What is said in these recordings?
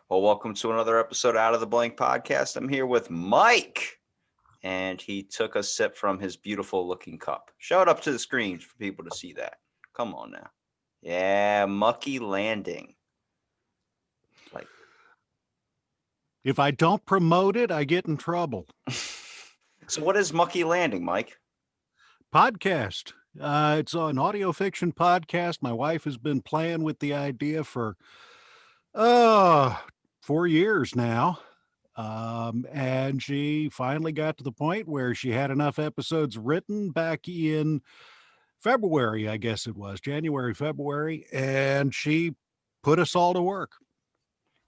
Well, welcome to another episode Out of the Blank podcast. I'm here with Mike, and he took a sip from his beautiful looking cup. Show it up to the screen for people to see that. Come on now. Yeah, Muckey Landing. Like, If I don't promote it, I get in trouble. so what is Muckey Landing, Mike? Podcast. It's an audio fiction podcast. My wife has been playing with the idea for 4 years now. And she finally got to the point where she had enough episodes written back in February, I guess it was January, February, and she put us all to work.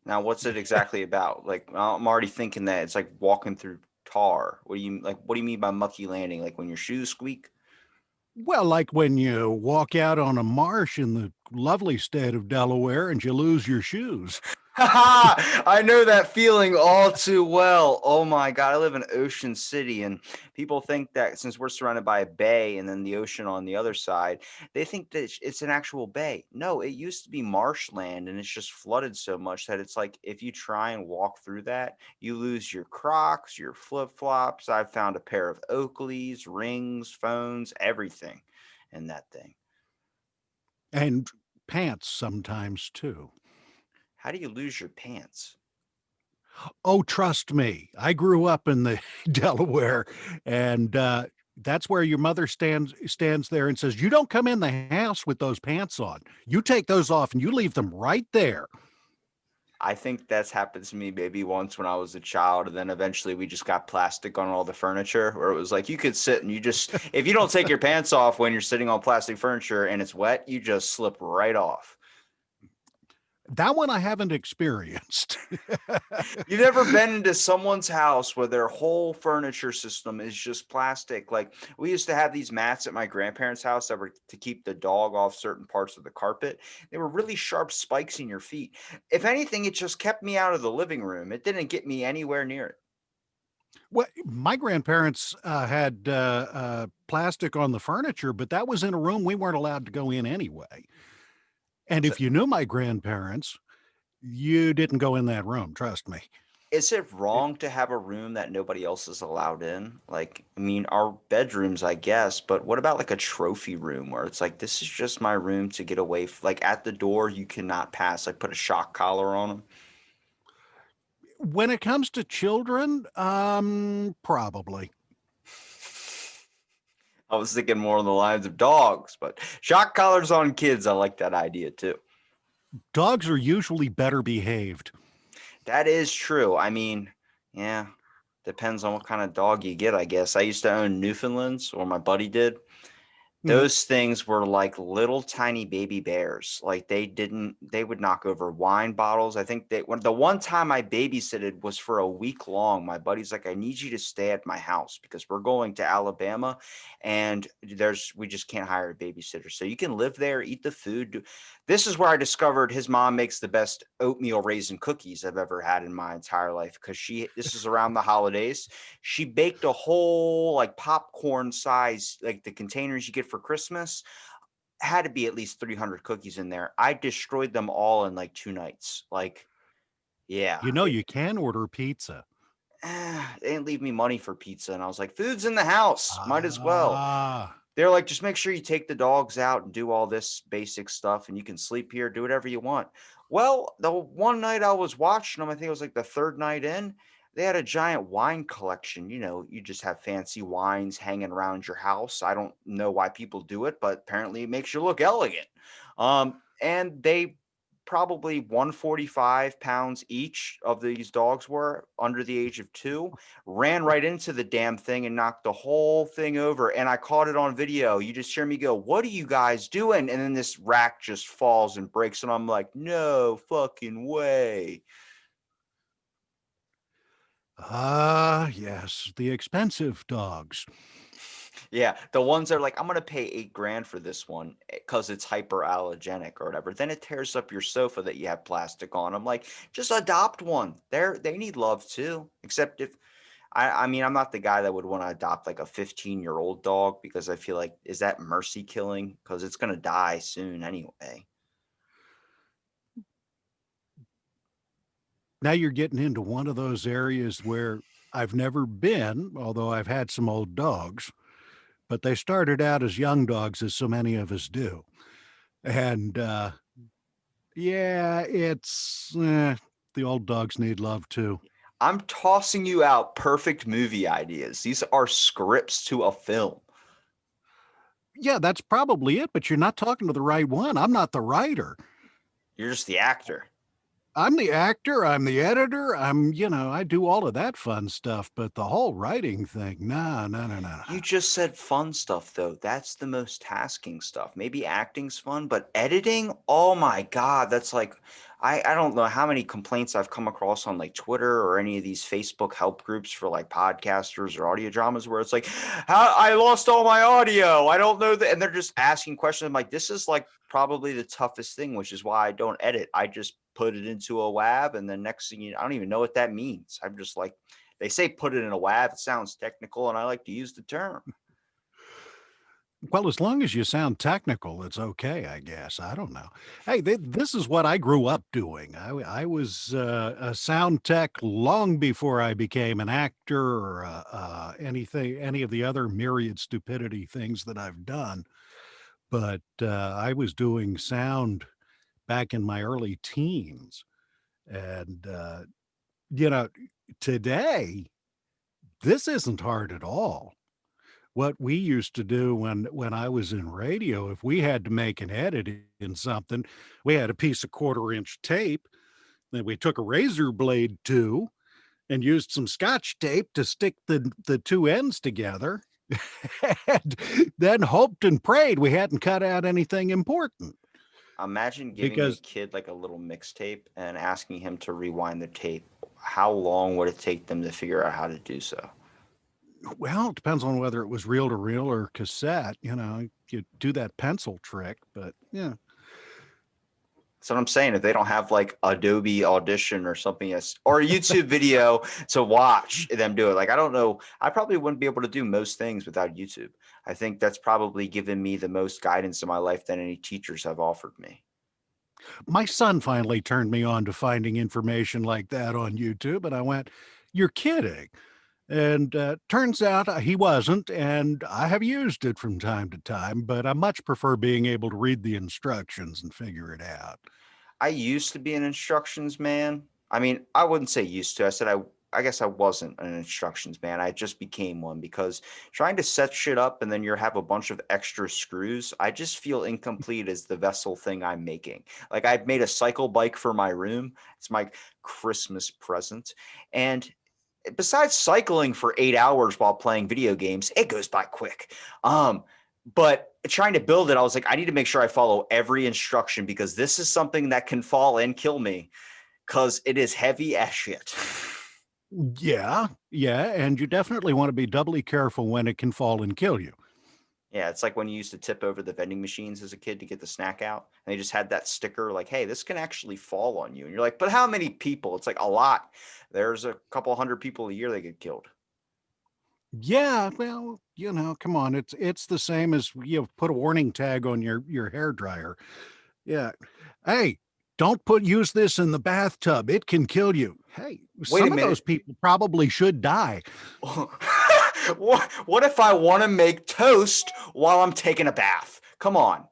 Now, what's it exactly about? Like, I'm already thinking that it's like walking through tar. What do you mean by Muckey Landing? Like when your shoes squeak? Well, like when you walk out on a marsh in the lovely state of Delaware and you lose your shoes. I know that feeling all too well. Oh my God. I live in Ocean City, and people think that since we're surrounded by a bay and then the ocean on the other side, they think that it's an actual bay. No, it used to be marshland, and it's just flooded so much that it's like if you try and walk through that, you lose your Crocs, your flip flops. I found a pair of Oakleys, rings, phones, everything in that thing. And pants sometimes too. How do you lose your pants? Oh, trust me, I grew up in the Delaware, and that's where your mother stands there and says, "You don't come in the house with those pants on. You take those off and you leave them right there." I think that's happened to me maybe once when I was a child, and then eventually we just got plastic on all the furniture where it was like you could sit and you just, if you don't take your pants off when you're sitting on plastic furniture and it's wet, you just slip right off. That one I haven't experienced. You've never been into someone's house where their whole furniture system is just plastic. Like we used to have these mats at my grandparents' house that were to keep the dog off certain parts of the carpet. They were really sharp spikes in your feet. If anything, it just kept me out of the living room. It didn't get me anywhere near it. Well, my grandparents had plastic on the furniture, but that was in a room we weren't allowed to go in anyway. And So if you knew my grandparents, you didn't go in that room, trust me. is it It, wrong to have a room that nobody else is allowed in? Like, I mean, our bedrooms, I guess, but what about like a trophy room where it's like, this is just my room to get away like at the door, you cannot pass, like put a shock collar on them. when it comes to children, probably. I was thinking more on the lines of dogs, but shock collars on kids, I like that idea too. Dogs are usually better behaved. That is true. I mean, yeah, depends on what kind of dog you get, I guess. I used to own Newfoundlands, or my buddy did. Mhm. Those things were like little tiny baby bears. Like they would knock over wine bottles. I think the one time I babysitted was for a week long. My buddy's like, I need you to stay at my house because we're going to Alabama and we just can't hire a babysitter. So you can live there, eat the food. This is where I discovered his mom makes the best oatmeal raisin cookies I've ever had in my entire life because this is around the holidays. She baked a whole like popcorn size, like the containers you get for Christmas, had to be at least 300 cookies in there. I destroyed them all in like 2 nights. Like, yeah, You know, you can order pizza. they didn't leave me money for pizza. And I was like, food's in the house. Might as well. Ah, They're like, just make sure you take the dogs out and do all this basic stuff and you can sleep here, do whatever you want. Well, the one night I was watching them, I think it was like the third night in, they had a giant wine collection. You know, you just have fancy wines hanging around your house. I don't know why people do it, but apparently it makes you look elegant. And they probably 145 pounds each of these dogs were under the age of 2, ran right into the damn thing and knocked the whole thing over. And I caught it on video. You just hear me go, what are you guys doing? And then this rack just falls and breaks. And I'm like, no fucking way. yes, the expensive dogs. Yeah, the ones that are like, I'm gonna pay 8 grand for this one because it's hyperallergenic or whatever. Then it tears up your sofa that you have plastic on. I'm like, just adopt one. They need love too. Except if I mean, I'm not the guy that would want to adopt like a 15-year-old dog because I feel like is that mercy killing? Because it's gonna die soon anyway. Now you're getting into one of those areas where I've never been, although I've had some old dogs, but they started out as young dogs, as so many of us do. And yeah, the old dogs need love too. I'm tossing you out perfect movie ideas. These are scripts to a film. Yeah, that's probably it, but you're not talking to the right one. I'm not the writer. You're just the actor. I'm the actor, I'm the editor, I do all of that fun stuff, but the whole writing thing, no, no, no, no. You just said fun stuff, though. That's the most tasking stuff. Maybe acting's fun, but editing, oh my God, that's like, I don't know how many complaints I've come across on like Twitter or any of these Facebook help groups for like podcasters or audio dramas where it's like, how I lost all my audio. I don't know that. And they're just asking questions. I'm like, this is like probably the toughest thing, which is why I don't edit. I just put it into a WAV, and then next thing I don't even know what that means. I'm just like, they say put it in a WAV. It sounds technical, and I like to use the term. Well, as long as you sound technical, it's okay, I guess. I don't know. Hey, this is what I grew up doing. I was a sound tech long before I became an actor or any of the other myriad stupidity things that I've done. But I was doing sound back in my early teens. And, you know, today, this isn't hard at all. What we used to do when I was in radio, if we had to make an edit in something, we had a piece of 1/4 inch tape that we took a razor blade to and used some scotch tape to stick the two ends together and then hoped and prayed we hadn't cut out anything important. Imagine giving a Because kid like a little mixtape and asking him to rewind the tape. How long would it take them to figure out how to do so? well, it depends on whether it was reel to reel or cassette, you do that pencil trick, but yeah. That's what I'm saying. If they don't have like Adobe Audition or something else, or a YouTube video to watch them do it, like I don't know, I probably wouldn't be able to do most things without YouTube. I think that's probably given me the most guidance in my life than any teachers have offered me. My son finally turned me on to finding information like that on YouTube, and I went, "You're kidding." And turns out he wasn't, and I have used it from time to time, but I much prefer being able to read the instructions and figure it out. I used to be an instructions man. I mean, I wouldn't say used to. I guess I wasn't an instructions man. I just became one because trying to set shit up and then you have a bunch of extra screws, I just feel incomplete as the vessel thing I'm making. Like I've made a cycle bike for my room. It's my Christmas present. And besides cycling for 8 hours while playing video games, it goes by quick. But trying to build it, I was like, I need to make sure I follow every instruction because this is something that can fall and kill me because it is heavy as shit. Yeah, yeah, and you definitely want to be doubly careful when it can fall and kill you. Yeah, it's like when you used to tip over the vending machines as a kid to get the snack out, and they just had that sticker like, "Hey, this can actually fall on you." And you're like, "But how many people?" It's like a lot. There's a couple hundred people a year that get killed. Yeah, well, come on, it's the same as put a warning tag on your hair dryer. Yeah. Hey, don't use this in the bathtub. It can kill you. Hey, Wait a some of those minute. people probably should die. What if I want to make toast while I'm taking a bath? Come on.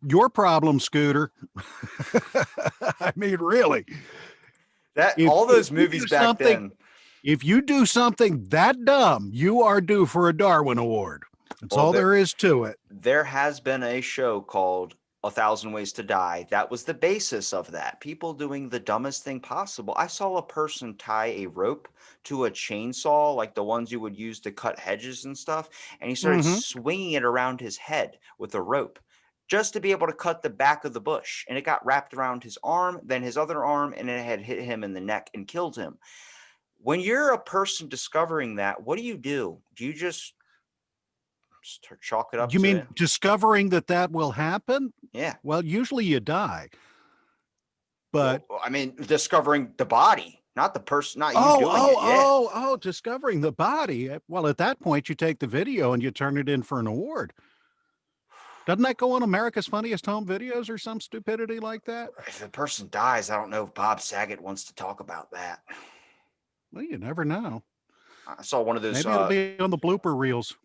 Your problem, Scooter. I mean, really. That If all if those you movies do back something then. if you do something that dumb, you are due for a Darwin Award. That's Well, all there is to it. there has been a show called A Thousand Ways to Die. That was the basis of that. People doing the dumbest thing possible. I saw a person tie a rope to a chainsaw, like the ones you would use to cut hedges and stuff, and he started Mhm. swinging it around his head with a rope just to be able to cut the back of the bush. And it got wrapped around his arm, then his other arm, and it had hit him in the neck and killed him. When you're a person discovering that, what do you do? Do you just chalk it up You to it? mean discovering that that will happen? Yeah. Well, usually you die, but Well, I mean, discovering the body, not the person, not you doing it. Yeah. discovering the body. Well, at that point, you take the video and you turn it in for an award. Doesn't that go on America's Funniest Home Videos or some stupidity like that? If the person dies, I don't know if Bob Saget wants to talk about that. Well, you never know. I saw one of those. Maybe it'll be on the blooper reels.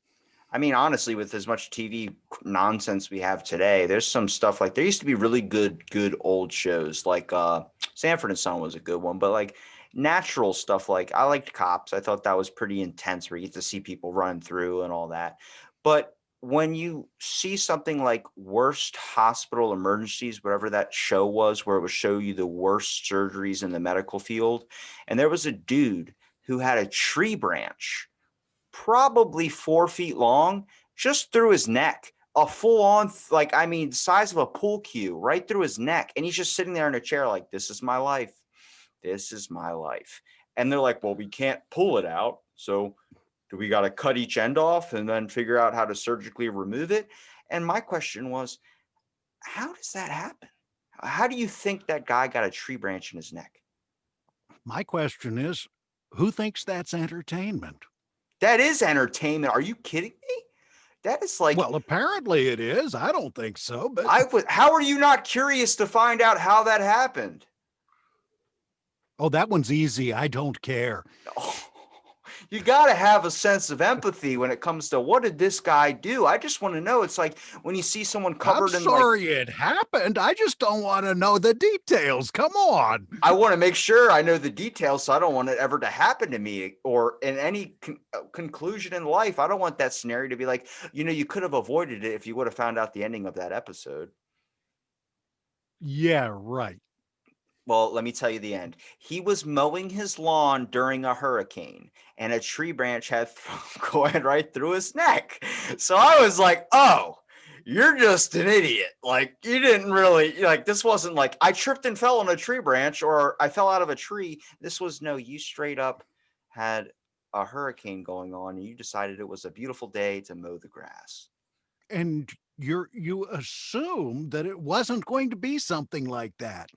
I mean, honestly, with as much TV nonsense we have today, there's some stuff like there used to be really good old shows like Sanford and Son was a good one, but like natural stuff like I liked Cops. I thought that was pretty intense where you get to see people run through and all that. But when you see something like Worst Hospital Emergencies, whatever that show was, where it would show you the worst surgeries in the medical field, and there was a dude who had a tree branch probably 4 feet long, just through his neck. A full on, like, I mean, size of a pool cue right through his neck. And he's just sitting there in a chair, like, this is my life. This is my life. And they're like, well, we can't pull it out. So do we got to cut each end off and then figure out how to surgically remove it? And my question was, how does that happen? How do you think that guy got a tree branch in his neck? My question is, who thinks that's entertainment? That is entertainment. Are you kidding me? That is like Well, apparently it is. I don't think so, but I would. How are you not curious to find out how that happened? oh, that one's easy. I don't care. Oh, you got to have a sense of empathy when it comes to what did this guy do? I just want to know. It's like when you see someone I'm covered in like. sorry it happened. I just don't want to know the details. Come on. I want to make sure I know the details, so I don't want it ever to happen to me or in any conclusion in life. I don't want that scenario to be like, you could have avoided it if you would have found out the ending of that episode. Yeah, right. Well, let me tell you the end. He was mowing his lawn during a hurricane, and a tree branch had going right through his neck. So I was like, "Oh, you're just an idiot. Like you didn't really like this wasn't like I tripped and fell on a tree branch or I fell out of a tree. This was no, you straight up had a hurricane going on, and you decided it was a beautiful day to mow the grass." And you assume that it wasn't going to be something like that.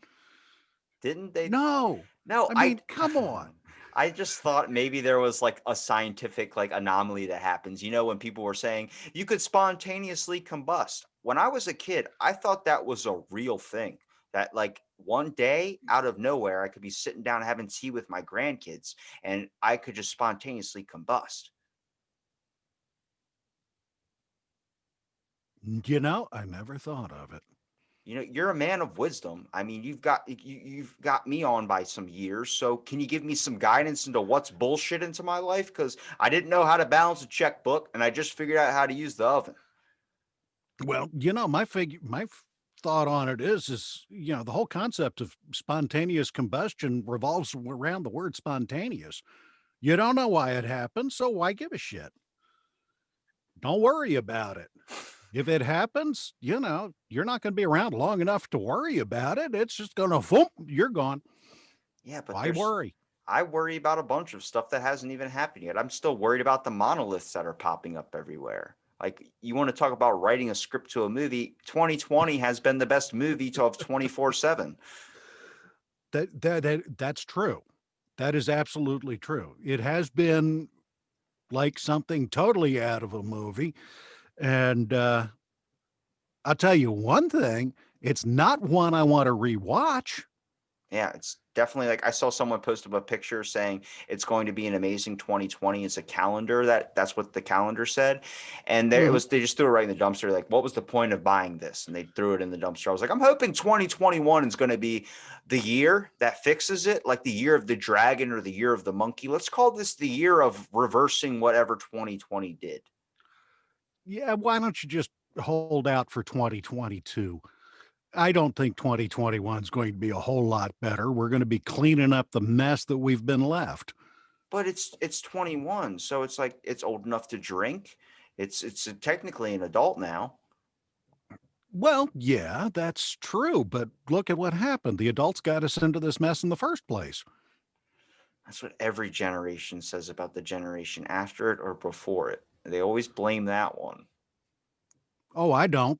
Didn't they? No. No, I mean, come on. I just thought maybe there was like a scientific like anomaly that happens. When people were saying you could spontaneously combust. When I was a kid, I thought that was a real thing. That like one day out of nowhere, I could be sitting down having tea with my grandkids and I could just spontaneously combust. I never thought of it. You're a man of wisdom. I mean, you've got me on by some years. So can you give me some guidance into what's bullshit into my life? Because I didn't know how to balance a checkbook, and I just figured out how to use the oven. Well, my thought on it is the whole concept of spontaneous combustion revolves around the word spontaneous. You don't know why it happened, so why give a shit? Don't worry about it. If it happens, you're not going to be around long enough to worry about it. It's just going to, whoop, you're gone. Yeah, but Why worry? I worry about a bunch of stuff that hasn't even happened yet. I'm still worried about the monoliths that are popping up everywhere. Like, you want to talk about writing a script to a movie? 2020 has been the best movie to have 24/7. That's true. That is absolutely true. It has been like something totally out of a movie. And I'll tell you one thing, it's not one I want to rewatch. Yeah, it's definitely like I saw someone post up a picture saying it's going to be an amazing 2020. It's a calendar that's what the calendar said. And there it Mhm. was they just threw it right in the dumpster. Like, what was the point of buying this? And they threw it in the dumpster. I was like, I'm hoping 2021 is going to be the year that fixes it, like the year of the dragon or the year of the monkey. Let's call this the year of reversing whatever 2020 did. Yeah, why don't you just hold out for 2022? I don't think 2021 is going to be a whole lot better. We're going to be cleaning up the mess that we've been left. But it's 21, so it's like it's old enough to drink. It's technically an adult now. Well, yeah, that's true. But look at what happened. The adults got us into this mess in the first place. That's what every generation says about the generation after it or before it. They always blame that one. Oh, I don't.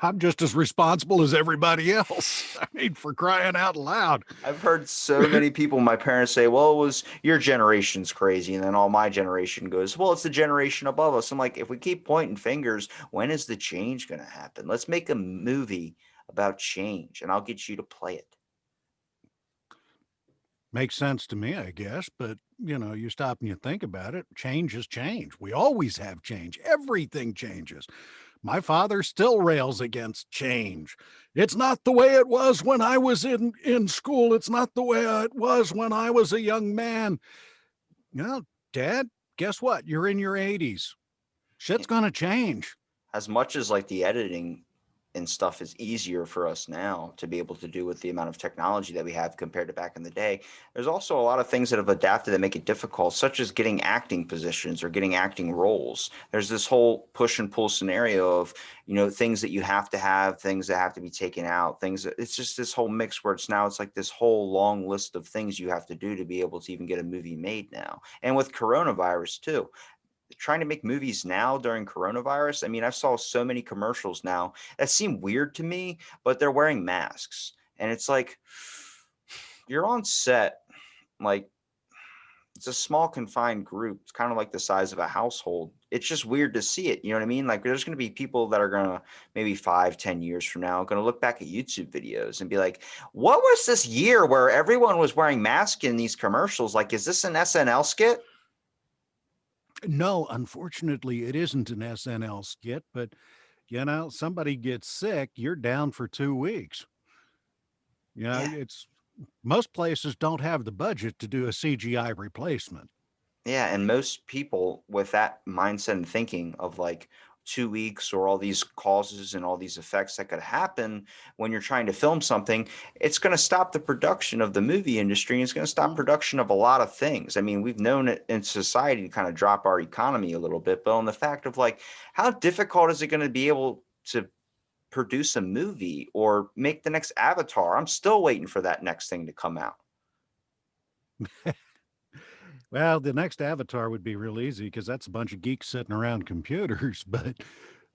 I'm just as responsible as everybody else. I mean, for crying out loud. I've heard so many people, my parents say, well, it was your generation's crazy. And then all my generation goes, well, it's the generation above us. I'm like, if we keep pointing fingers, when is the change going to happen? Let's make a movie about change and I'll get you to play it. Makes sense to me, I guess. But, you stop and you think about it. Change is change. We always have change. Everything changes. My father still rails against change. It's not the way it was when I was in school. It's not the way it was when I was a young man. Dad, guess what? You're in your 80s. Shit's going to change. As much as like the editing and stuff is easier for us now to be able to do with the amount of technology that we have compared to back in the day, there's also a lot of things that have adapted that make it difficult, such as getting acting positions or getting acting roles. There's this whole push and pull scenario of, things that you have to have, things that have to be taken out, things that it's just this whole mix where it's like this whole long list of things you have to do to be able to even get a movie made now. And with coronavirus too, trying to make movies now during coronavirus. I mean, I saw so many commercials now that seem weird to me, but they're wearing masks. And it's like, you're on set, like, it's a small confined group. It's kind of like the size of a household. It's just weird to see it. You know what I mean? Like, there's going to be people that are going to maybe 5, 10 years from now going to look back at YouTube videos and be like, what was this year where everyone was wearing masks in these commercials? Like, is this an SNL skit? No, unfortunately, it isn't an SNL skit, but somebody gets sick, you're down for 2 weeks. Yeah. It's most places don't have the budget to do a CGI replacement. Yeah, and most people with that mindset and thinking of like 2 weeks or all these causes and all these effects that could happen when you're trying to film something, it's going to stop the production of the movie industry and it's going to stop production of a lot of things. I mean, we've known it in society to kind of drop our economy a little bit, but on the fact of like, how difficult is it going to be able to produce a movie or make the next Avatar? I'm still waiting for that next thing to come out. Well, the next Avatar would be real easy because that's a bunch of geeks sitting around computers. But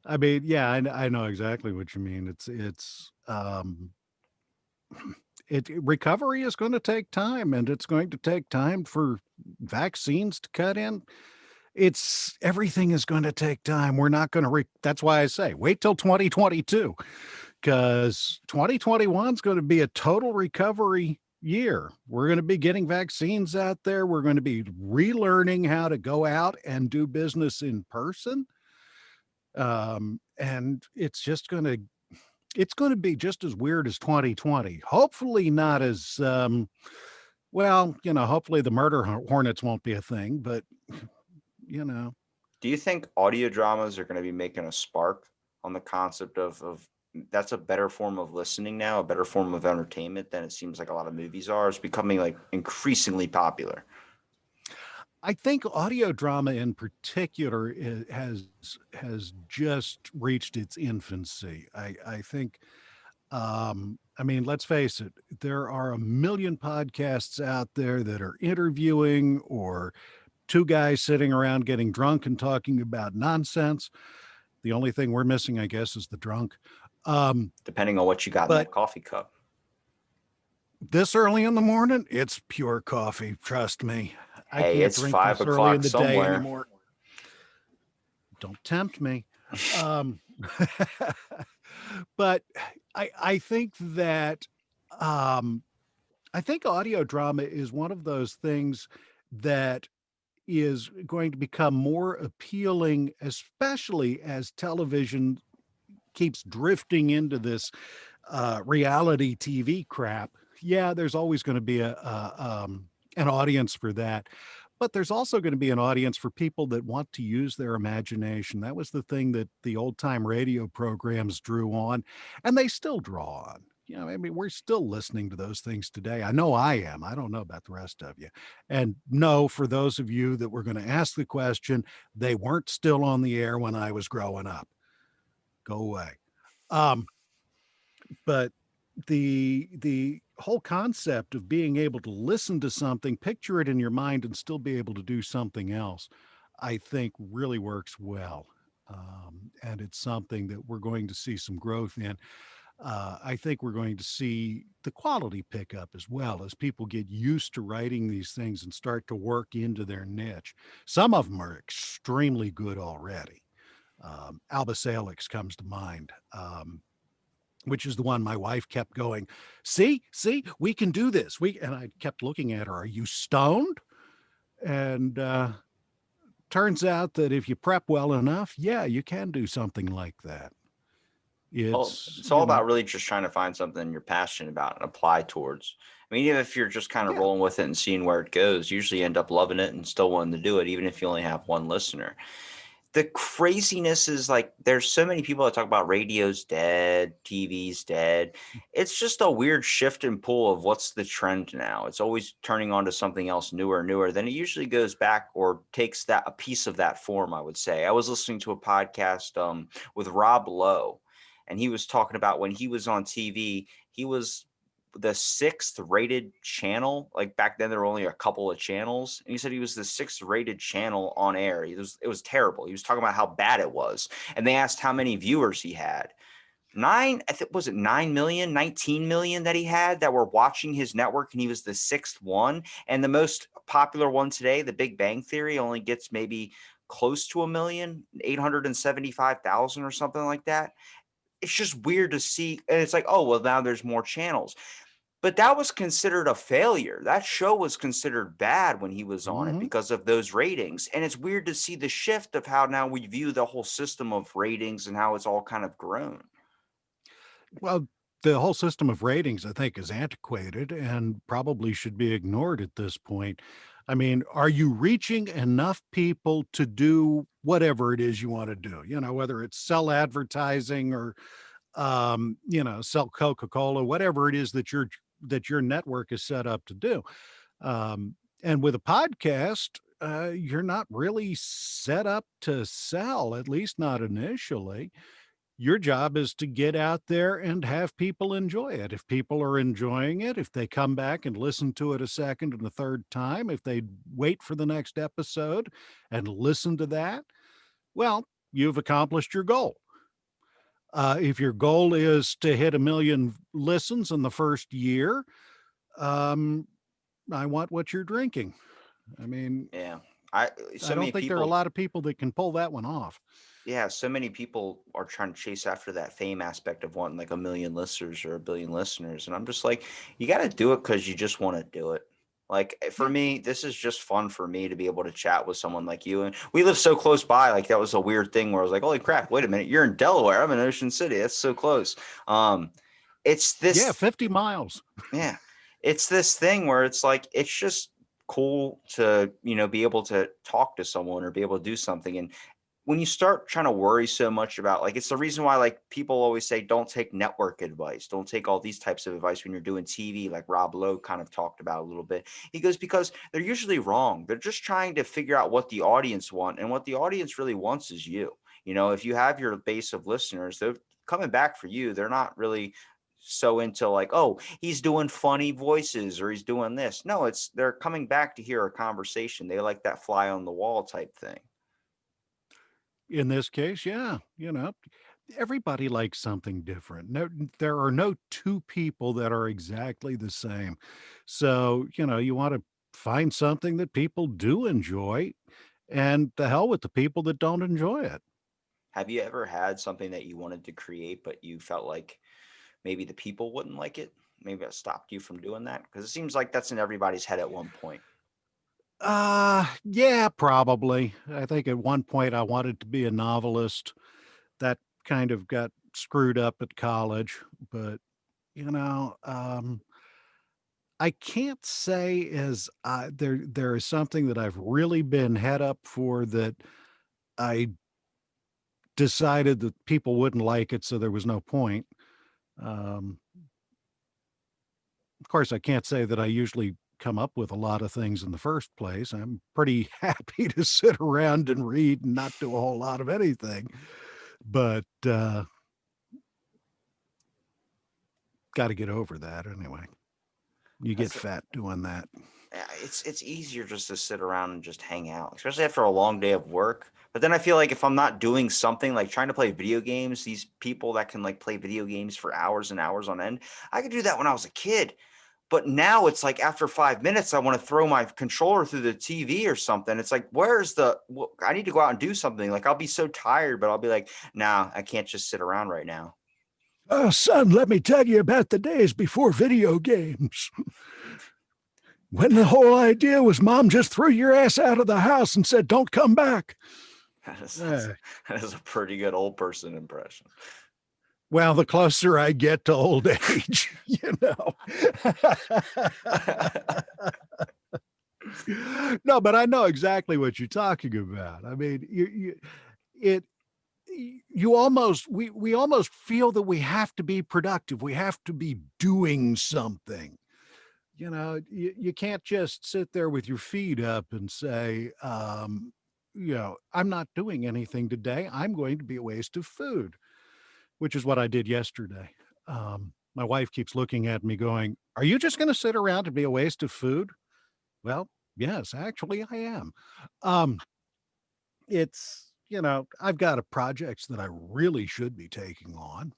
I mean, yeah, I know exactly what you mean. Recovery is going to take time, and it's going to take time for vaccines to cut in. Everything is going to take time. We're not going to, that's why I say wait till 2022, because 2021 is going to be a total recovery year. We're going to be getting vaccines out there. We're going to be relearning how to go out and do business in person. And it's going to be just as weird as 2020. Hopefully not as, hopefully the murder hornets won't be a thing, but Do you think audio dramas are going to be making a spark on the concept of that's a better form of listening now, a better form of entertainment than it seems like a lot of movies are? It's becoming like increasingly popular. I think audio drama in particular has just reached its infancy. I think, I mean, let's face it, there are a million podcasts out there that are interviewing or two guys sitting around getting drunk and talking about nonsense. The only thing we're missing, I guess, is the drunk. Depending on what you got in But that coffee cup. this early in the morning, it's pure coffee. Trust me. I Hey, can't it's drink five this early in o'clock the day somewhere. anymore. Don't tempt me. Um, but I think that um, I think audio drama is one of those things that is going to become more appealing, especially as television keeps drifting into this reality TV crap. Yeah, there's always going to be an audience for that. But there's also going to be an audience for people that want to use their imagination. That was the thing that the old time radio programs drew on, and they still draw on. I mean, we're still listening to those things today. I know I am. I don't know about the rest of you. And no, for those of you that were going to ask the question, they weren't still on the air when I was growing up. Go away. Um, but the whole concept of being able to listen to something, picture it in your mind, and still be able to do something else, I think really works well. And it's something that we're going to see some growth in. I think we're going to see the quality pick up as well as people get used to writing these things and start to work into their niche. Some of them are extremely good already. Albus Alex comes to mind, which is the one my wife kept going, see, we can do this. And I kept looking at her, are you stoned? And turns out that if you prep well enough, yeah, you can do something like that. Well, It's, it's all you about know, really just trying to find something you're passionate about and apply towards. I mean, even if you're just kind of yeah. rolling with it and seeing where it goes, you usually end up loving it and still wanting to do it, even if you only have one listener. The craziness is like there's so many people that talk about radio's dead, TV's dead. It's just a weird shift and pull of what's the trend now. It's always turning on to something else newer. Then it usually goes back or takes that a piece of that form, I would say. I was listening to a podcast with Rob Lowe, and he was talking about when he was on TV, he was the sixth rated channel. Like back then, there were only a couple of channels, and he said he was the sixth rated channel on air. It was terrible. He was talking about how bad it was, and they asked how many viewers he had. Nine, I think, was it 9 million, 19 million that he had that were watching his network, and he was the sixth one. And the most popular one today, The Big Bang Theory, only gets maybe close to 1,875,000 or something like that. It's just weird to see. And it's like, oh, well, now there's more channels. But that was considered a failure. That show was considered bad when he was on it Mhm. because of those ratings. And it's weird to see the shift of how now we view the whole system of ratings and how it's all kind of grown. Well, the whole system of ratings, I think, is antiquated and probably should be ignored at this point. I mean, are you reaching enough people to do whatever it is you want to do? Whether it's sell advertising or sell Coca-Cola, whatever it is that your network is set up to do. And with a podcast, you're not really set up to sell, at least not initially. Your job is to get out there and have people enjoy it. If people are enjoying it, if they come back and listen to it a second and a third time, if they wait for the next episode and listen to that, well, you've accomplished your goal. If your goal is to hit 1 million listens in the first year, um, I want what you're drinking. I mean, Yeah. I I so don't many think there are a people lot of people that can pull that one off. yeah, so many people are trying to chase after that fame aspect of wanting like a million listeners or a billion listeners. And I'm just like, you got to do it because you just want to do it. Like for Yeah. me, this is just fun for me to be able to chat with someone like you. And we live so close by. Like that was a weird thing where I was like, holy crap, wait a minute, you're in Delaware. I'm in Ocean City. That's so close. Um, it's Yeah, this 50 miles. yeah. It's this thing where it's like it's just cool to, be able to talk to someone or be able to do something. And when you start trying to worry so much about like it's the reason why like people always say don't take network advice, don't take all these types of advice when you're doing TV, like Rob Lowe kind of talked about a little bit. He goes because they're usually wrong. They're just trying to figure out what the audience want, and what the audience really wants is you. If you have your base of listeners, they're coming back for you. They're not really so into like, oh, he's doing funny voices or he's doing this. No, it's they're coming back to hear a conversation. They like that fly on the wall type thing. In this case, yeah, everybody likes something different. No, there are no two people that are exactly the same. So, you want to find something that people do enjoy, and the hell with the people that don't enjoy it. Have you ever had something that you wanted to create, but you felt like maybe the people wouldn't like it? Maybe that stopped you from doing that? Because it seems like that's in everybody's head at one point. Yeah, probably. I think at one point I wanted to be a novelist. That kind of got screwed up at college, but you know, um, I can't say as there is something that I've really been head up for that I decided that people wouldn't like it, so there was no point. Um, of course, I can't say that I usually come up with a lot of things in the first place. I'm pretty happy to sit around and read and not do a whole lot of anything, but got to get over that anyway. You get That's fat doing that. It's easier just to sit around and just hang out, especially after a long day of work. But then I feel like if I'm not doing something like trying to play video games, these people that can like play video games for hours and hours on end, I could do that when I was a kid. But now it's like after 5 minutes, I want to throw my controller through the TV or something. It's like, I need to go out and do something. Like I'll be so tired, but I'll be like, nah, I can't just sit around right now. Oh, son, let me tell you about the days before video games. When the whole idea was mom just threw your ass out of the house and said, don't come back. That is a pretty good old person impression. Well, the closer I get to old age, you know. No, but I know exactly what you're talking about. I mean, we almost feel that we have to be productive. We have to be doing something. You know, you can't just sit there with your feet up and say, I'm not doing anything today. I'm going to be a waste of food, which is what I did yesterday. My wife keeps looking at me going, are you just going to sit around and be a waste of food? Well, yes, actually I am. Um, I've got a projects that I really should be taking on.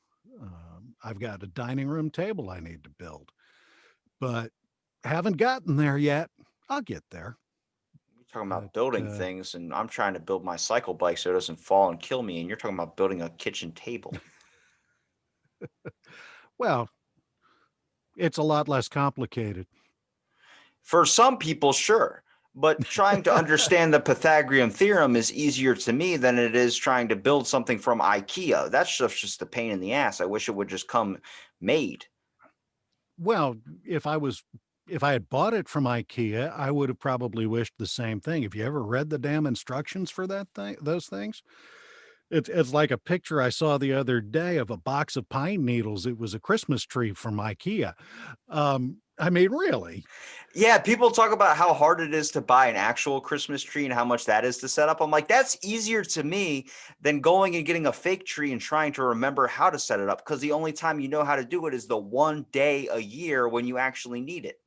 I've got a dining room table I need to build, but haven't gotten there yet. I'll get there. You're talking But, about building things, and I'm trying to build my cycle bike so it doesn't fall and kill me. And you're talking about building a kitchen table. well, it's a lot less complicated. For some people, sure. But trying to understand the Pythagorean theorem is easier to me than it is trying to build something from IKEA. That stuff's just a pain in the ass. I wish it would just come made. Well, if I had bought it from IKEA, I would have probably wished the same thing. Have you ever read the damn instructions for those things? It's like a picture I saw the other day of a box of pine needles. It was a Christmas tree from IKEA. I mean, really? Yeah, people talk about how hard it is to buy an actual Christmas tree and how much that is to set up. I'm like, that's easier to me than going and getting a fake tree and trying to remember how to set it up, because the only time you know how to do it is the one day a year when you actually need it.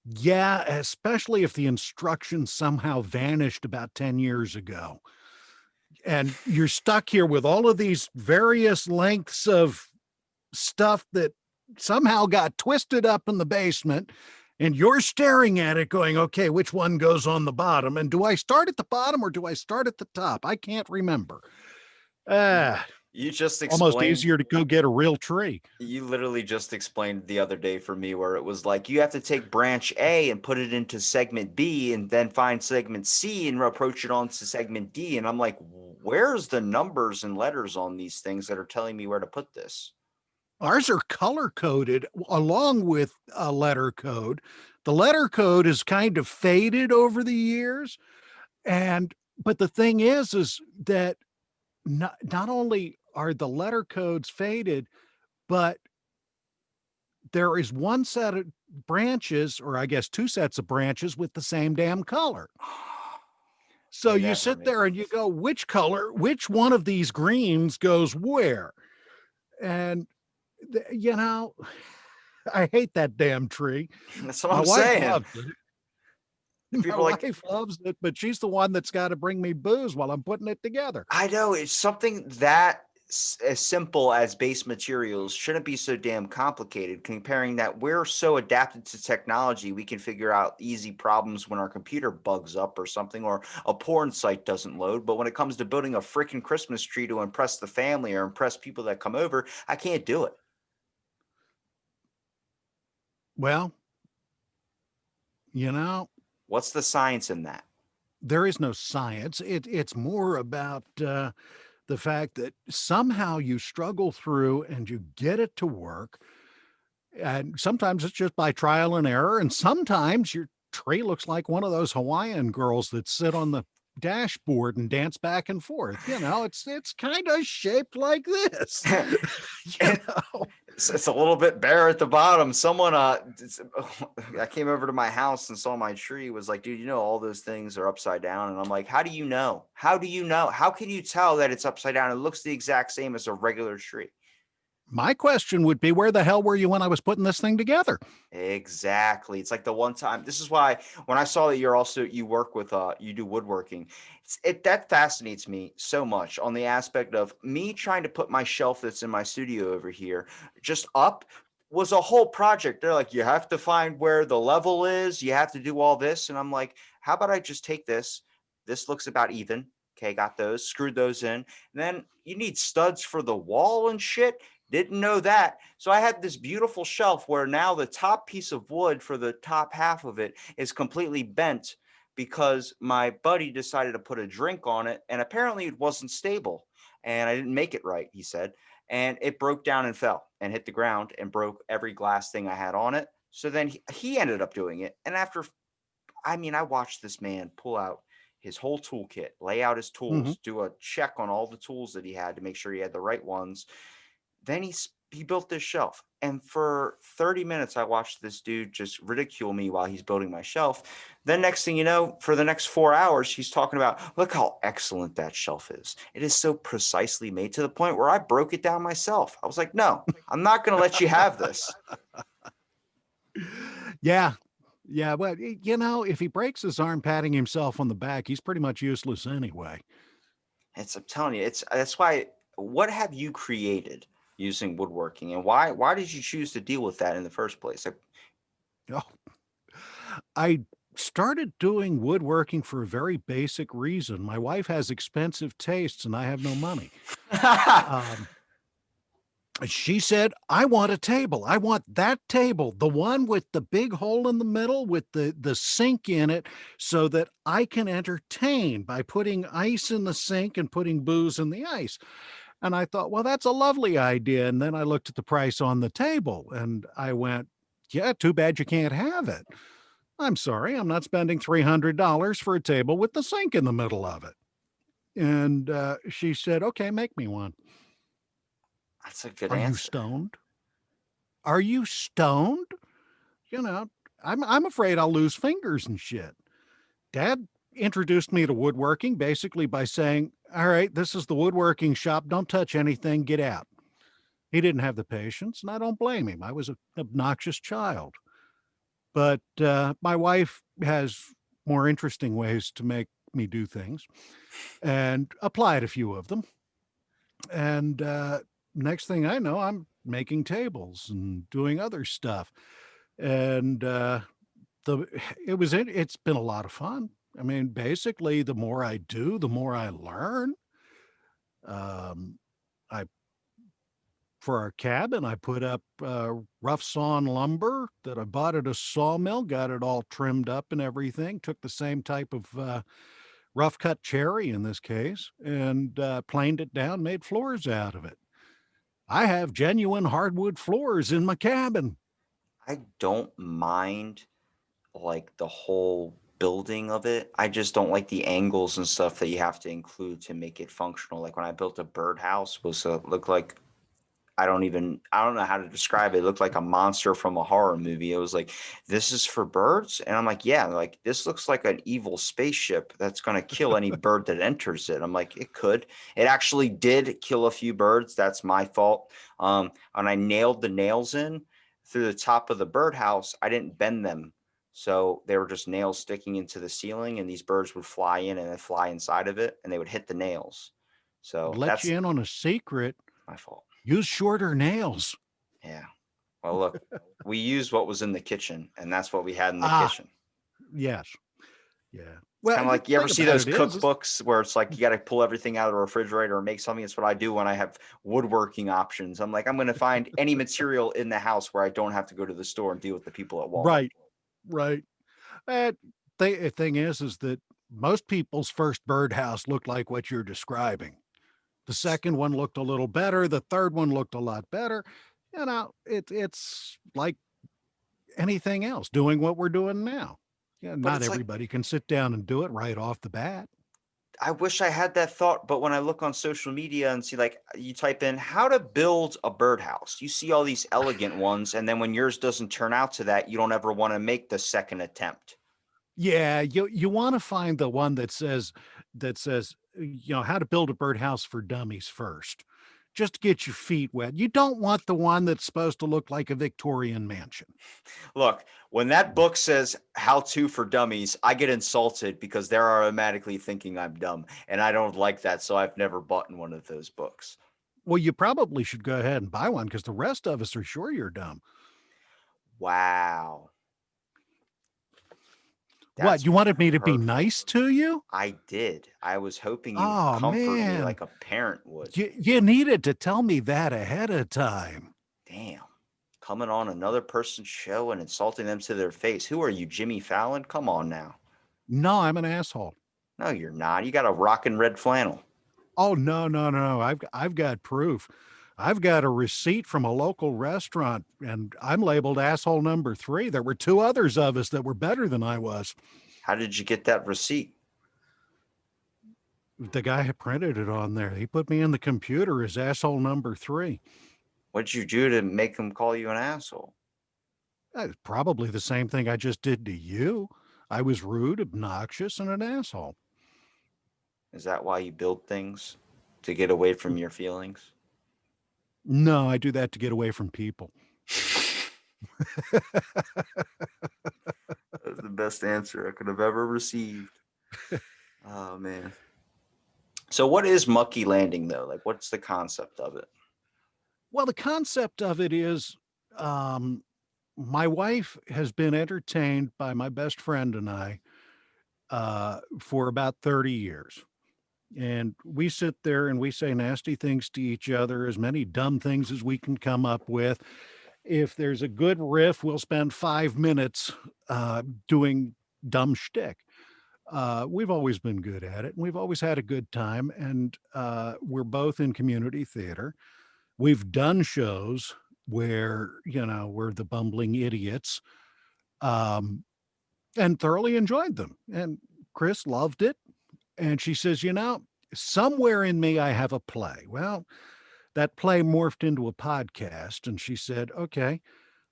Yeah, especially if the instructions somehow vanished about 10 years ago. And you're stuck here with all of these various lengths of stuff that somehow got twisted up in the basement, and you're staring at it going, okay, which one goes on the bottom? And do I start at the bottom or do I start at the top? I can't remember. Ah, You just almost explained easier to go get a real tree. You literally just explained the other day for me where it was like you have to take branch A and put it into segment B and then find segment C and approach it on to segment D. And I'm like, where's the numbers and letters on these things that are telling me where to put this? Ours are color coded along with a letter code. The letter code is kind of faded over the years. But the thing is that not only are the letter codes faded, but there is one set of branches, or I guess two sets of branches with the same damn color. So You you never sit make there and you go, which one of these greens goes where? And, you know, I hate that damn tree. That's what My I'm wife saying. loves it. My People are like, wife loves it, but she's the one that's got to bring me booze while I'm putting it together. I know it's something that as simple as base materials shouldn't be so damn complicated. Comparing that we're so adapted to technology, we can figure out easy problems when our computer bugs up or something, or a porn site doesn't load. But when it comes to building a freaking Christmas tree to impress the family or impress people that come over, I can't do it. Well, you know, What's the science in that? there is no science. It's more about the fact that somehow you struggle through and you get it to work. And sometimes it's just by trial and error. And sometimes your tree looks like one of those Hawaiian girls that sit on the dashboard and dance back and forth. You know, it's kind of shaped like this. you And know? it's a little bit bare at the bottom. Someone, I came over to my house and saw my tree. Was like, dude, you know, all those things are upside down. And I'm like, how do you know? How do you know? How can you tell that it's upside down? It looks the exact same as a regular tree. My question would be, where the hell were you when I was putting this thing together? Exactly. It's like the one time. This is why when I saw that you work with you do woodworking, that fascinates me so much on the aspect of me trying to put my shelf that's in my studio over here just up was a whole project. They're like, you have to find where the level is, you have to do all this. And I'm like, how about I just take this? This looks about even. Okay, got those, screwed those in. And then you need studs for the wall and shit. Didn't know that. So I had this beautiful shelf where now the top piece of wood for the top half of it is completely bent because my buddy decided to put a drink on it and apparently it wasn't stable and I didn't make it right, he said. And it broke down and fell and hit the ground and broke every glass thing I had on it. So then he ended up doing it. And I watched this man pull out his whole toolkit, lay out his Hmm. tools, do a check on all the tools that he had to make sure he had the right ones. Then he built this shelf, and for 30 minutes, I watched this dude just ridicule me while he's building my shelf. Then next thing you know, for the next 4 hours, he's talking about, look how excellent that shelf is. It is so precisely made to the point where I broke it down myself. I was like, no, I'm not going to let you have this. Yeah. Yeah. But, if he breaks his arm patting himself on the back, he's pretty much useless anyway. I'm telling you, that's why. What have you created using woodworking, and why did you choose to deal with that in the first place? Oh, I started doing woodworking for a very basic reason. My wife has expensive tastes and I have no money. Um, she said, I want a table. I want that table, the one with the big hole in the middle with the sink in it so that I can entertain by putting ice in the sink and putting booze in the ice. And I thought, well, that's a lovely idea. And then I looked at the price on the table and I went, yeah, too bad you can't have it. I'm sorry, I'm not spending $300 for a table with the sink in the middle of it. And she said, okay, make me one. That's a good Are you answer. stoned? Are you stoned? You know, I'm afraid I'll lose fingers and shit. Dad introduced me to woodworking basically by saying, all right, this is the woodworking shop. Don't touch anything. Get out. He didn't have the patience, and I don't blame him. I was an obnoxious child. But my wife has more interesting ways to make me do things and applied a few of them. And next thing I know, I'm making tables and doing other stuff. And the it's been a lot of fun. I mean, basically, the more I do, the more I learn. I For our cabin, I put up rough sawn lumber that I bought at a sawmill, got it all trimmed up and everything. Took the same type of rough cut cherry in this case and planed it down, made floors out of it. I have genuine hardwood floors in my cabin. I don't mind like the whole building of it. I just don't like the angles and stuff that you have to include to make it functional. Like when I built a birdhouse was looked like I don't know how to describe it. It looked like a monster from a horror movie. It was like, this is for birds? And I'm like, yeah, like this looks like an evil spaceship that's gonna kill any bird that enters it. I'm like, it could. It actually did kill a few birds. That's my fault. And I nailed the nails in through the top of the birdhouse. I didn't bend them. So they were just nails sticking into the ceiling, and these birds would fly in and then fly inside of it, and they would hit the nails. So Let that's you in on a secret. my fault. Use shorter nails. Yeah. Well, look, we used what was in the kitchen, and that's what we had in the Ah, kitchen. yes. Yeah. It's Well, kind of the like you ever thing see about those it is cookbooks where it's like you got to pull everything out of the refrigerator or make something. It's what I do when I have woodworking options. I'm like, I'm going to find any material in the house where I don't have to go to the store and deal with the people at Walmart. right, right. The thing is that most people's first birdhouse looked like what you're describing. The second one looked a little better. The third one looked a lot better. It's like anything else, doing what we're doing now. Yeah, But not it's like, everybody can sit down and do it right off the bat. I wish I had that thought, but when I look on social media and see, like, you type in how to build a birdhouse, you see all these elegant ones. And then when yours doesn't turn out to that, you don't ever want to make the second attempt. Yeah, you want to find the one that says how to build a birdhouse for dummies first. just to get your feet wet. You don't want the one that's supposed to look like a Victorian mansion. Look, when that book says how to for dummies, I get insulted because they're automatically thinking I'm dumb. And I don't like that. So I've never bought in one of those books. Well, you probably should go ahead and buy one because the rest of us are sure you're dumb. Wow. What, That's you wanted me to be hurtful. nice to you? I did. I was hoping you would Oh, comfort me man. like a parent would. You needed to tell me that ahead of time. Damn. Coming on another person's show and insulting them to their face. Who are you, Jimmy Fallon? Come on now. No, I'm an asshole. No, you're not. You got a rockin' red flannel. Oh, no, no, no. I've got proof. I've got a receipt from a local restaurant, and I'm labeled asshole number 3. There were 2 others of us that were better than I was. How did you get that receipt? The guy had printed it on there. He put me in the computer as asshole number 3. What'd you do to make him call you an asshole? Probably the same thing I just did to you. I was rude, obnoxious, and an asshole. Is that why you build things? To get away from your feelings? No, I do that to get away from people. That's the best answer I could have ever received. Oh, man. So what is Muckey Landing, though? Like, what's the concept of it? Well, the concept of it is my wife has been entertained by my best friend and I for about 30 years. And we sit there and we say nasty things to each other, as many dumb things as we can come up with. If there's a good riff, we'll spend 5 minutes doing dumb shtick. We've always been good at it, and we've always had a good time. And we're both in community theater. We've done shows where, we're the bumbling idiots, and thoroughly enjoyed them. And Chris loved it. And she says, somewhere in me, I have a play. Well, that play morphed into a podcast. And she said, okay,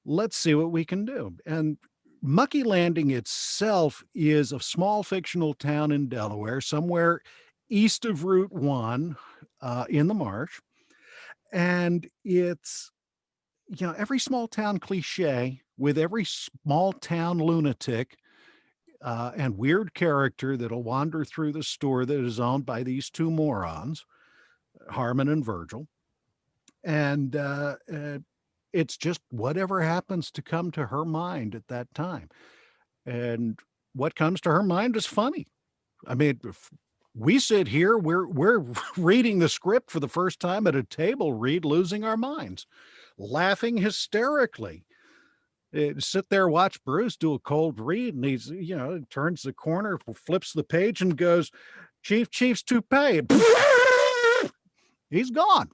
let's see what we can do. And Muckey Landing itself is a small fictional town in Delaware, somewhere east of Route 1 in the marsh. And it's, every small town cliche with every small town lunatic and weird character that'll wander through the store that is owned by these 2 morons, Harmon and Virgil. And it's just whatever happens to come to her mind at that time. And what comes to her mind is funny. I mean, if we sit here, we're reading the script for the first time at a table read, losing our minds, laughing hysterically. Sit there, watch Bruce do a cold read, and he's, turns the corner, flips the page, and goes, Chief's toupee. He's gone.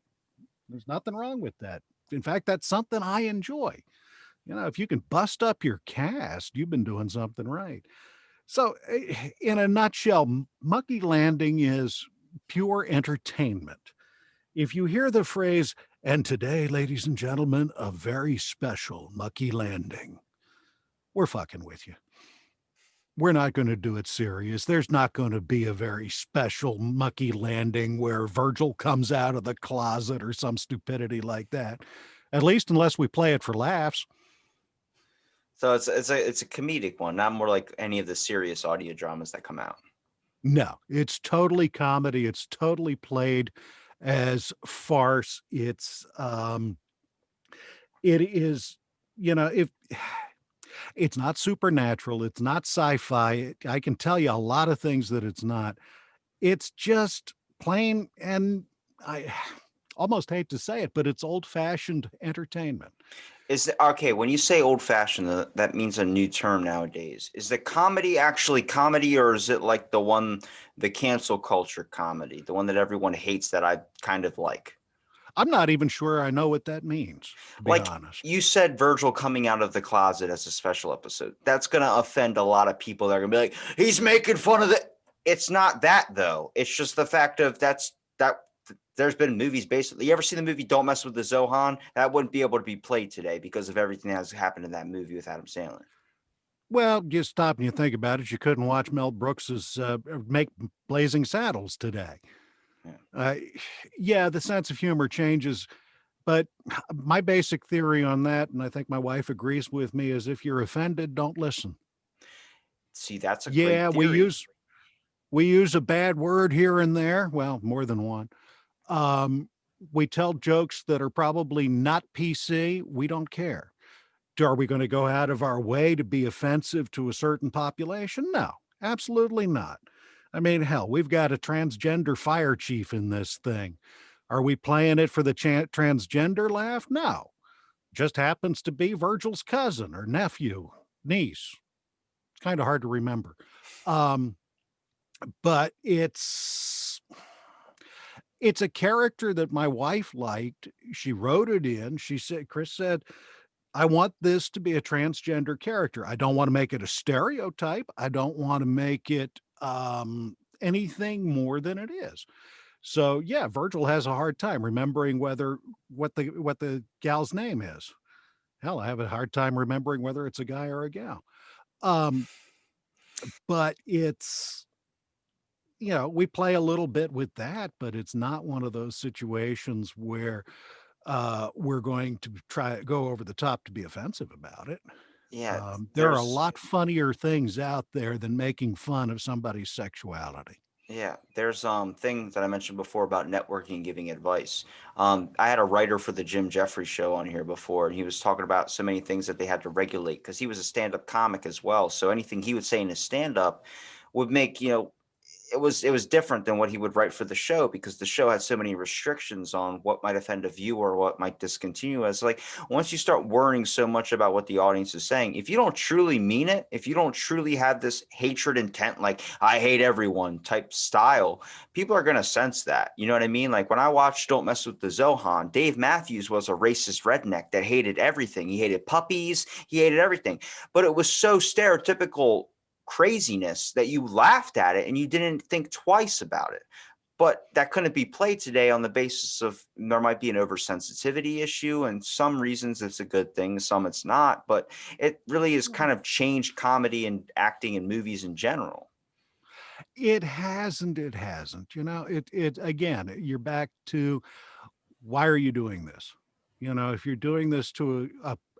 There's nothing wrong with that. In fact, that's something I enjoy. If you can bust up your cast, you've been doing something right. So, in a nutshell, Muckey Landing is pure entertainment. If you hear the phrase, and today, ladies and gentlemen, a very special Muckey Landing, we're fucking with you. We're not going to do it serious. There's not going to be a very special Muckey Landing where Virgil comes out of the closet or some stupidity like that. At least unless we play it for laughs. So it's a comedic one, not more like any of the serious audio dramas that come out. No, it's totally comedy. It's totally played as farce. It is, if it's not supernatural, it's not sci-fi. I can tell you a lot of things that it's not. It's just plain, and I almost hate to say it, but it's old-fashioned entertainment. Okay, when you say old-fashioned, that means a new term nowadays. Is the comedy actually comedy, or is it like the cancel culture comedy, the one that everyone hates that I kind of like? I'm not even sure I know what that means, to be honest. You said Virgil coming out of the closet as a special episode. That's going to offend a lot of people. They're going to be like, he's making fun of it. It's not that, though. It's just the fact of that. There's been movies basically. You ever see the movie Don't Mess with the Zohan? That wouldn't be able to be played today because of everything that has happened in that movie with Adam Sandler. Well, you stop and you think about it. You couldn't watch Mel Brooks's make Blazing Saddles today. Uh, yeah, the sense of humor changes, but my basic theory on that, and I think my wife agrees with me, is if you're offended, don't listen. See, that's a great Yeah, theory. we use a bad word here and there, well, more than one. Um, we tell jokes that are probably not PC, we don't care. Are we gonna go out of our way to be offensive to a certain population? No, absolutely not. I mean, hell, we've got a transgender fire chief in this thing. Are we playing it for the transgender laugh? No. Just happens to be Virgil's cousin or nephew, niece. It's kind of hard to remember. Um, but it's a character that my wife liked. She wrote it in. She said, Chris said, I want this to be a transgender character. I don't want to make it a stereotype. I don't want to make it anything more than it is. So yeah, Virgil has a hard time remembering whether what the gal's name is. Hell, I have a hard time remembering whether it's a guy or a gal. Um, but it's we play a little bit with that, but it's not one of those situations where we're going to try go over the top to be offensive about it. Yeah, There are a there's lot funnier things out there than making fun of somebody's sexuality. yeah, there's things that I mentioned before about networking and giving advice. I had a writer for the Jim Jeffries show on here before, and he was talking about so many things that they had to regulate because he was a stand-up comic as well. So anything he would say in his stand-up would make, it was different than what he would write for the show because the show had so many restrictions on what might offend a viewer or what might discontinue us. Like once you start worrying so much about what the audience is saying, if you don't truly mean it, if you don't truly have this hatred intent, like I hate everyone type style, people are going to sense that. You know what I mean? Like when I watched Don't Mess with the Zohan, Dave Matthews was a racist redneck that hated everything. He hated puppies. He hated everything, but it was so stereotypical craziness that you laughed at it and you didn't think twice about it. But that couldn't be played today on the basis of there might be an oversensitivity issue, and some reasons it's a good thing, some it's not. But it really has kind of changed comedy and acting in movies in general. It hasn't. It again, you're back to why are you doing this? If you're doing this to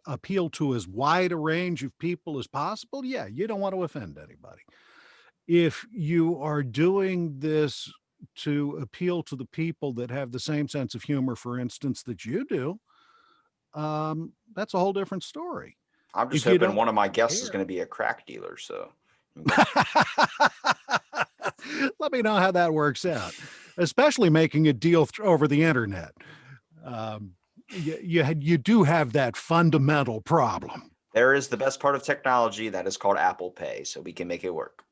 appeal to as wide a range of people as possible, yeah, you don't want to offend anybody. If you are doing this to appeal to the people that have the same sense of humor, for instance, that you do, that's a whole different story. I'm just If you hoping don't one of my guests is care. going to be a crack dealer. So Let me know how that works out, especially making a deal over the internet. Um, you do have that fundamental problem. there is the best part of technology that is called Apple Pay. So we can make it work.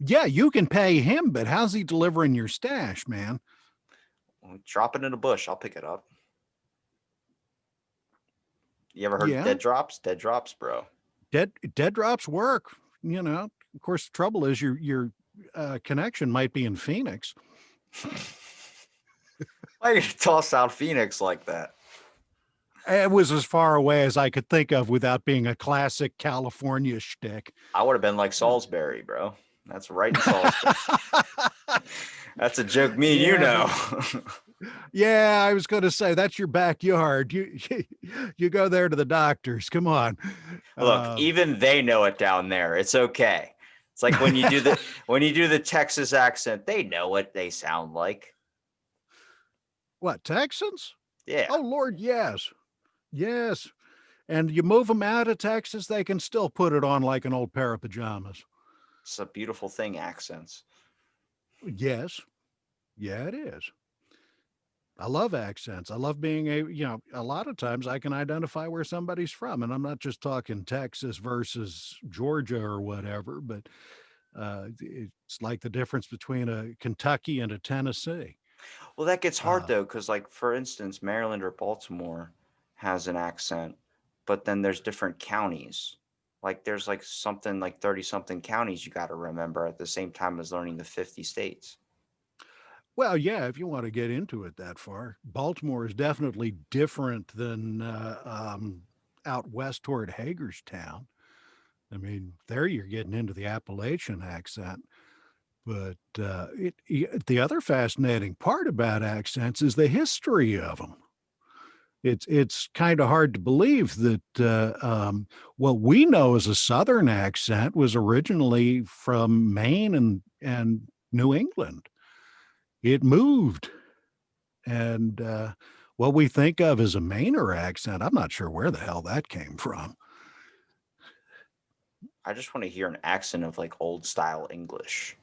Yeah, you can pay him, but how's he delivering your stash, man? Drop it in a bush. I'll pick it up. You ever heard of Yeah, dead drops? Dead drops, bro. dead drops work. Of course, the trouble is your connection might be in Phoenix. Why you toss out Phoenix like that? It was as far away as I could think of without being a classic California shtick. I would have been like Salisbury, bro. That's right in Salisbury. That's a joke me and you Yeah, know. yeah. I was going to say that's your backyard. You go there to the doctors. Come on. Look, even they know it down there. It's okay. It's like when you do the Texas accent, they know what they sound like. What, Texans? Yeah. Oh Lord, yes, yes. And you move them out of Texas, they can still put it on like an old pair of pajamas. It's a beautiful thing, accents. Yes, yeah, it is. I love accents. I love being a lot of times I can identify where somebody's from. And I'm not just talking Texas versus Georgia or whatever, but it's like the difference between a Kentucky and a Tennessee. Well, that gets hard Uh, though, because like for instance, Maryland or Baltimore has an accent, but then there's different counties. Like there's like something like 30 something counties you got to remember at the same time as learning the 50 states. well, yeah, if you want to get into it that far, Baltimore is definitely different than out west toward Hagerstown. I mean, there you're getting into the Appalachian accent. But the other fascinating part about accents is the history of them. It's kind of hard to believe that what we know as a Southern accent was originally from Maine and New England. It moved, and what we think of as a Mainer accent, I'm not sure where the hell that came from. I just want to hear an accent of like old style English.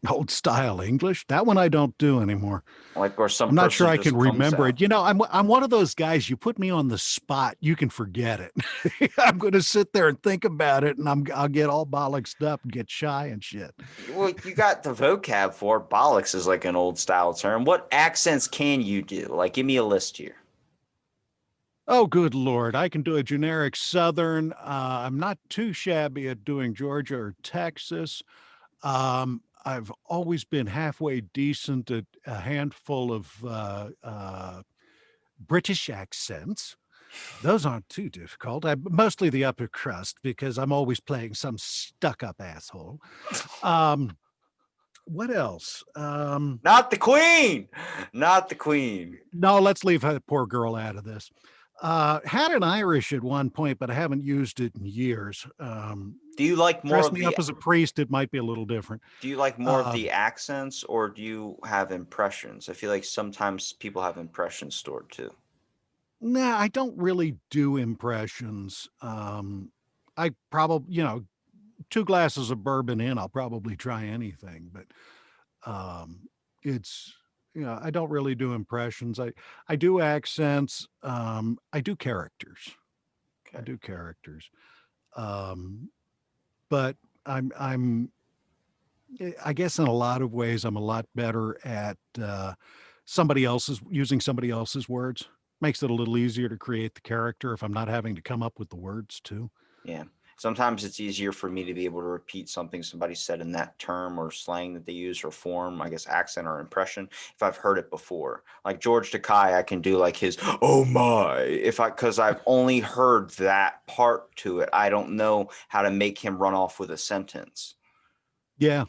Old style English, that one I don't do anymore. Like where some I'm not sure person I just can comes remember out. it. I'm one of those guys, you put me on the spot, you can forget it. I'm going to sit there and think about it, and I'll get all bollocksed up and get shy and shit. Well, you got the vocab for it. Bollocks is like an old style term. What accents can you do? Like, give me a list here. Oh, good Lord. I can do a generic Southern. I'm not too shabby at doing Georgia or Texas. I've always been halfway decent at a handful of British accents. Those aren't too difficult. Mostly the upper crust because I'm always playing some stuck up asshole. What else? Not the Queen. Not the Queen. No, let's leave that poor girl out of this. Had an Irish at one point, but I haven't used it in years. Do you like more Dress of me the up as a priest, it might be a little different. Do you like more of the Um, accents or do you have impressions? I feel like sometimes people have impressions stored too. nah, I don't really do impressions. I probably, 2 glasses of bourbon in, I'll probably try anything, but it's I don't really do impressions. I do accents. I do characters. I Okay. do characters. Um, but I'm I guess in a lot of ways I'm a lot better at somebody else's using somebody else's words. Makes it a little easier to create the character if I'm not having to come up with the words too. Yeah. Sometimes it's easier for me to be able to repeat something somebody said in that term or slang that they use or form, I guess accent or impression, if I've heard it before. Like George Takei, I can do like his "oh my" because I've only heard that part to it. I don't know how to make him run off with a sentence. Yeah.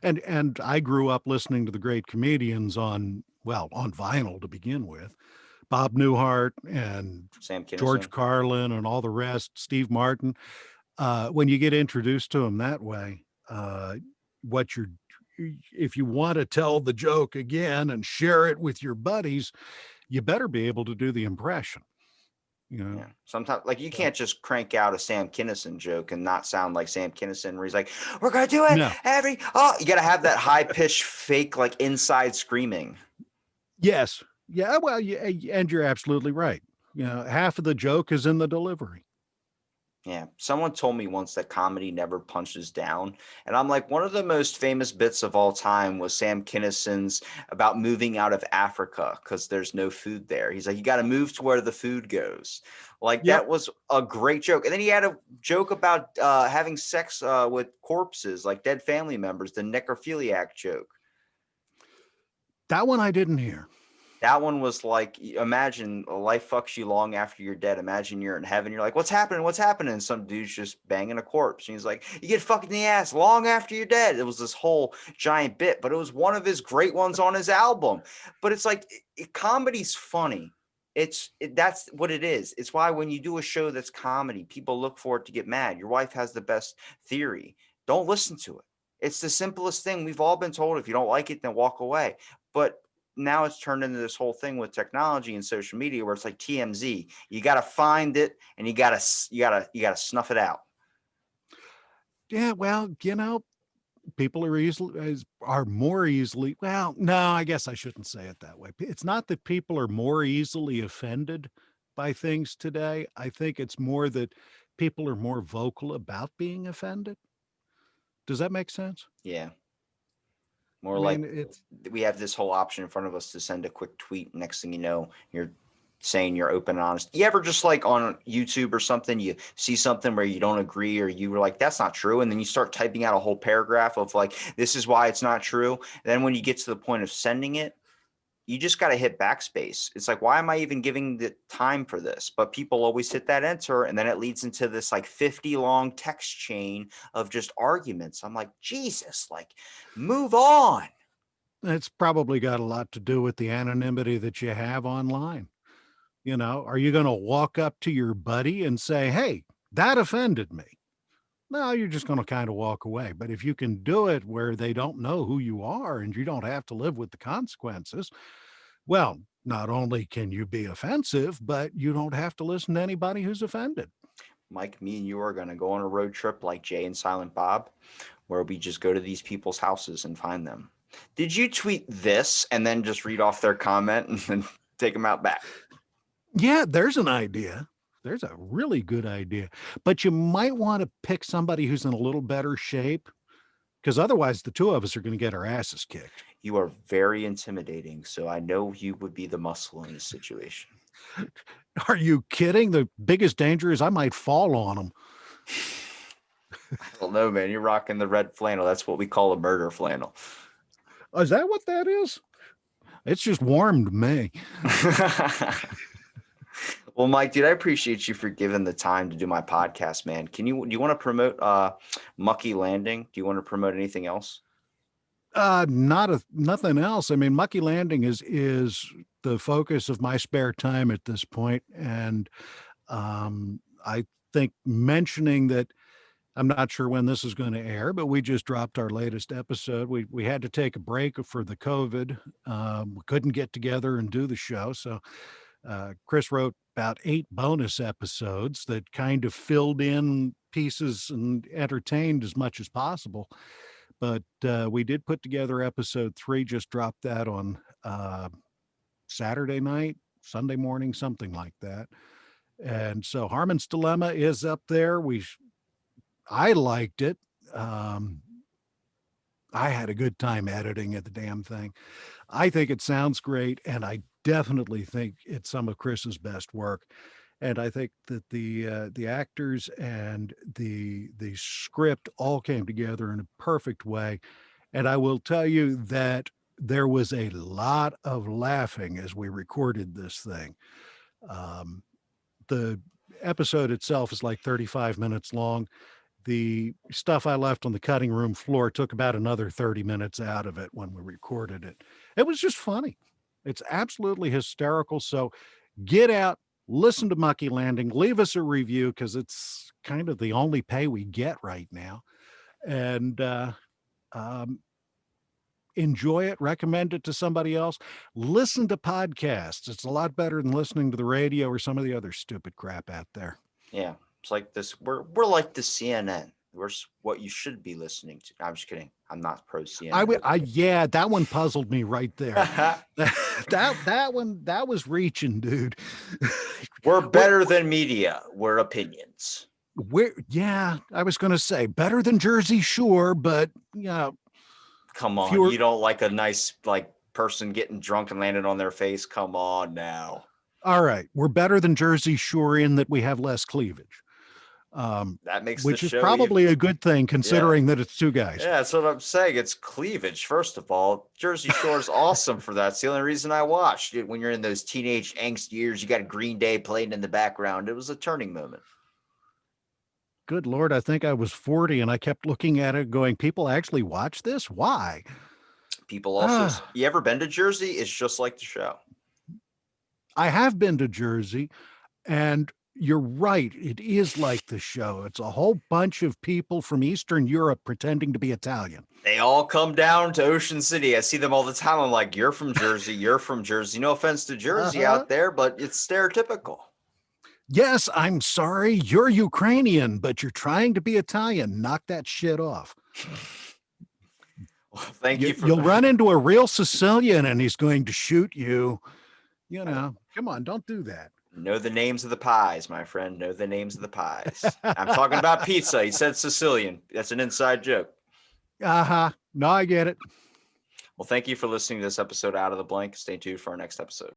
And I grew up listening to the great comedians on vinyl to begin with. Bob Newhart and Sam George Kinison. Carlin and all the rest, Steve Martin. When you get introduced to them that way, what you're if you want to tell the joke again and share it with your buddies, you better be able to do the impression. You know, Yeah. Sometimes, like, you so can't just crank out a Sam Kinison joke and not sound like Sam Kinison, where he's like, "We're gonna do it no, you got to have that high pitched, fake, like inside screaming." yes, yeah, well, and you're absolutely right. Half of the joke is in the delivery. Yeah. Someone told me once that comedy never punches down. And I'm like, one of the most famous bits of all time was Sam Kinison's about moving out of Africa because there's no food there. He's like, you got to move to where the food goes. Like, Yep. that was a great joke. And then he had a joke about having sex with corpses, like dead family members, the necrophiliac joke. That one I didn't hear. That one was like, imagine life fucks you long after you're dead. Imagine you're in heaven. You're like, what's happening? What's happening? And some dude's just banging a corpse. And he's like, you get fucked in the ass long after you're dead. It was this whole giant bit, but it was one of his great ones on his album. But it's like, comedy's funny. That's what it is. It's why when you do a show that's comedy, people look for it to get mad. Your wife has the best theory. Don't listen to it. It's the simplest thing. We've all been told, if you don't like it, then walk away. But now it's turned into this whole thing with technology and social media where it's like TMZ. You got to find it and you got to snuff it out. Yeah, well, people are more easily, well, no, I guess I shouldn't say it that way. It's not that people are more easily offended by things today. I think it's more that people are more vocal about being offended. Does that make sense? Yeah. I More like mean, it's we have this whole option in front of us to send a quick tweet. Next thing you know, you're saying you're open and honest. You ever just like on YouTube or something, you see something where you don't agree or you were like, that's not true. And then you start typing out a whole paragraph of like, this is why it's not true. Then when you get to the point of sending it, You just got to hit backspace. It's like, why am I even giving the time for this? But people always hit that enter, and then it leads into this like 50 long text chain of just arguments. I'm like, Jesus, like, move on. It's probably got a lot to do with the anonymity that you have online. You know, are you going to walk up to your buddy and say, hey, that offended me? No, you're just going to kind of walk away. But if you can do it where they don't know who you are and you don't have to live with the consequences, well, not only can you be offensive, but you don't have to listen to anybody who's offended. Mike, me and you are going to go on a road trip like Jay and Silent Bob, where we just go to these people's houses and find them. Did you tweet this and then just read off their comment and then take them out back? Yeah, there's an idea. There's a really good idea. But you might want to pick somebody who's in a little better shape, because otherwise the two of us are going to get our asses kicked. You are very intimidating, so I know you would be the muscle in this situation. Are you kidding? The biggest danger is I might fall on them. I don't know, man. You're rocking the red flannel. That's what we call a murder flannel. Oh, is that what that is? It's just warmed me. Well, Mike, dude, I appreciate you for giving the time to do my podcast, man. Do you want to promote Muckey Landing? Do you want to promote anything else? Nothing else. I mean, Muckey Landing is the focus of my spare time at this point. And I think mentioning that, I'm not sure when this is going to air, but we just dropped our latest episode. We had to take a break for the COVID. We couldn't get together and do the show. So Chris wrote about 8 bonus episodes that kind of filled in pieces and entertained as much as possible. But we did put together episode 3, just dropped that on Saturday night, Sunday morning, something like that. And so Harmon's Dilemma is up there. I liked it. I had a good time editing at the damn thing. I think it sounds great, and I definitely think it's some of Chris's best work. And I think that the actors and the script all came together in a perfect way. And I will tell you that there was a lot of laughing as we recorded this thing. The episode itself is like 35 minutes long. The stuff I left on the cutting room floor took about another 30 minutes out of it when we recorded it. It was just funny. It's absolutely hysterical. So get out, listen to Muckey Landing, leave us a review, because it's kind of the only pay we get right now. And enjoy it, recommend it to somebody else. Listen to podcasts. It's a lot better than listening to the radio or some of the other stupid crap out there. Yeah. It's like this. We're like the CNN. We're what you should be listening to. I'm just kidding. I'm not pro CNN. Yeah, that one puzzled me right there. that one, that was reaching, dude. We're better than media. We're opinions. I was going to say better than Jersey Shore, but yeah. Come on, you don't like a nice like person getting drunk and landing on their face? Come on now. All right, we're better than Jersey Shore in that we have less cleavage. That makes which is probably a good thing considering that it's 2 guys. Yeah, that's what I'm saying. It's cleavage. First of all, Jersey Shore is awesome for that. It's the only reason I watched it. When you're in those teenage angst years, you got Green Day playing in the background. It was a turning moment. Good Lord, I think I was 40 and I kept looking at it going, people actually watch this? Why? People also, you ever been to Jersey? It's just like the show. I have been to Jersey, and you're right. It is like the show. It's a whole bunch of people from Eastern Europe pretending to be Italian. They all come down to Ocean City. I see them all the time. I'm like, you're from Jersey. You're from Jersey. No offense to Jersey out there, but it's stereotypical. Yes, I'm sorry. You're Ukrainian, but you're trying to be Italian. Knock that shit off. Well, thank you. You'll run into a real Sicilian and he's going to shoot you. You know, come on, don't do that. Know the names of the pies, my friend. Know the names of the pies. I'm talking about pizza. He said Sicilian. That's an inside joke. No, I get it. Well, thank you for listening to this episode Out of the Blank. Stay tuned for our next episode.